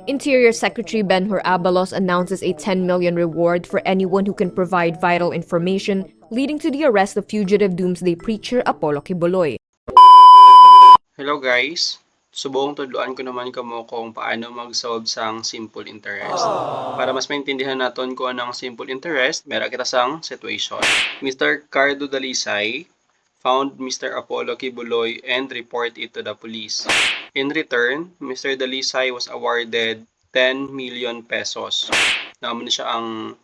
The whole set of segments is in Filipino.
Interior Secretary Benhur Abalos announces a 10 million reward for anyone who can provide vital information, leading to the arrest of fugitive doomsday preacher Apollo Kibuloy. Hello guys! Subong tudloan ko naman kamo kung paano mag-solve sang simple interest. Para mas maintindihan naton kung anong simple interest, meron kita sang situation. Mr. Cardo Dalisay found Mr. Apollo Kibuloy and report it to the police. In return, Mr. Dalisay was awarded 10 million pesos. Naman siya ang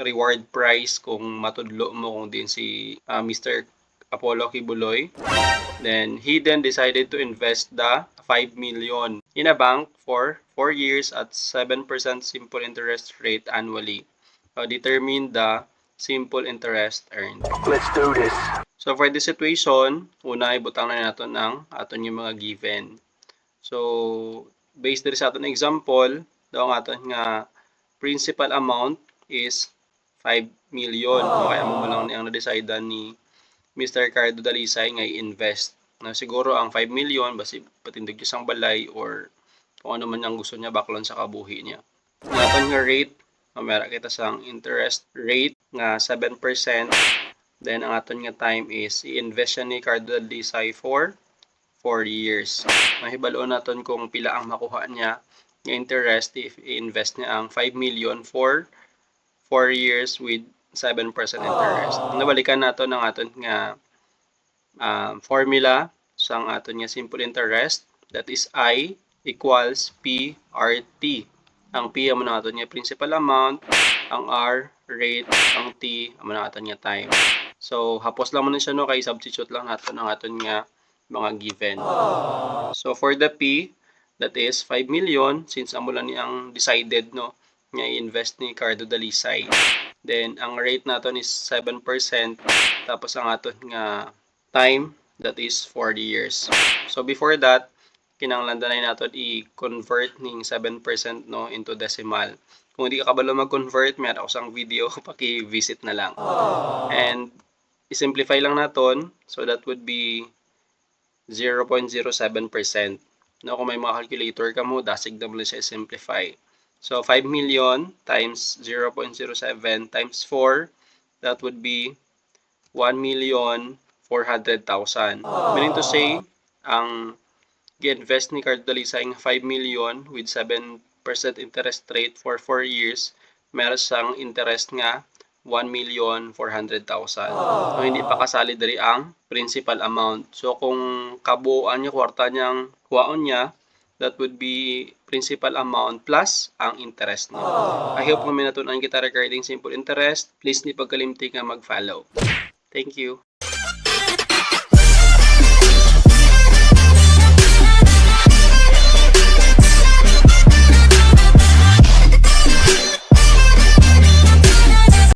reward prize kung matudlo mo kung din si Mr. Apollo Kibuloy. Then he decided to invest the 5 million in a bank for 4 years at 7% simple interest rate annually. Determine the simple interest earned. Let's do this. So for this situation, una ibutang na natin ang aton yung mga given. So based diri sa aton example, daw ang aton nga principal amount is 5 million. Kaya mo lang ang na-decide ni Mr. Cardo Dalisay nga i-invest. Na siguro ang 5 million basi patindig niya sang balay or kung ano man ang gusto niya baklon sa kabuhi niya. Ang aton nga rate, mamera kita sang interest rate nga 7%. Then ang aton nga time is i-invest siya ni Cardo Dalisay for 4 years. Mahibaloon naton kung pila ang makuha niya nga interest if i-invest niya ang 5 million for 4 years with 7% interest. Nabalikan naton ang aton nga formula sang aton nga simple interest, that is I equals P RT. Ang P amo na aton nga principal amount, ang R rate, ang T amo na aton nga time. So hapos lang mo na siya no kay substitute lang naton ang aton nga mga given. So for the P, that is 5 million since amo lang ni ang decided no nga i-invest ni Cardo Dalisay. Then ang rate naton is 7%, tapos ang aton nga time, that is 40 years. So before that, kinahanglan na natin i-convert ning 7% no into decimal. Kung hindi ka kabalo mag-convert, meron ako sang video, paki-visit na lang. And i-simplify lang naton, so that would be 0.07%. No, kung may mga calculator ka mo, dasig na mo siya i-simplify. So 5 million times 0.07 times 4, that would be 1,400,000. Meaning to say, ang gi-invest ni Cardo Dalisay ng 5 million with 7% interest rate for 4 years, meron siyang interest nga 1,400,000. So, hindi pa kasali diri ang principal amount. So, kung kabuuan niya, kwarta niyang kuwaon niya, that would be principal amount plus ang interest niya. I hope kung minatunan kita regarding simple interest, please ni pagkalimti nga mag-follow. Thank you.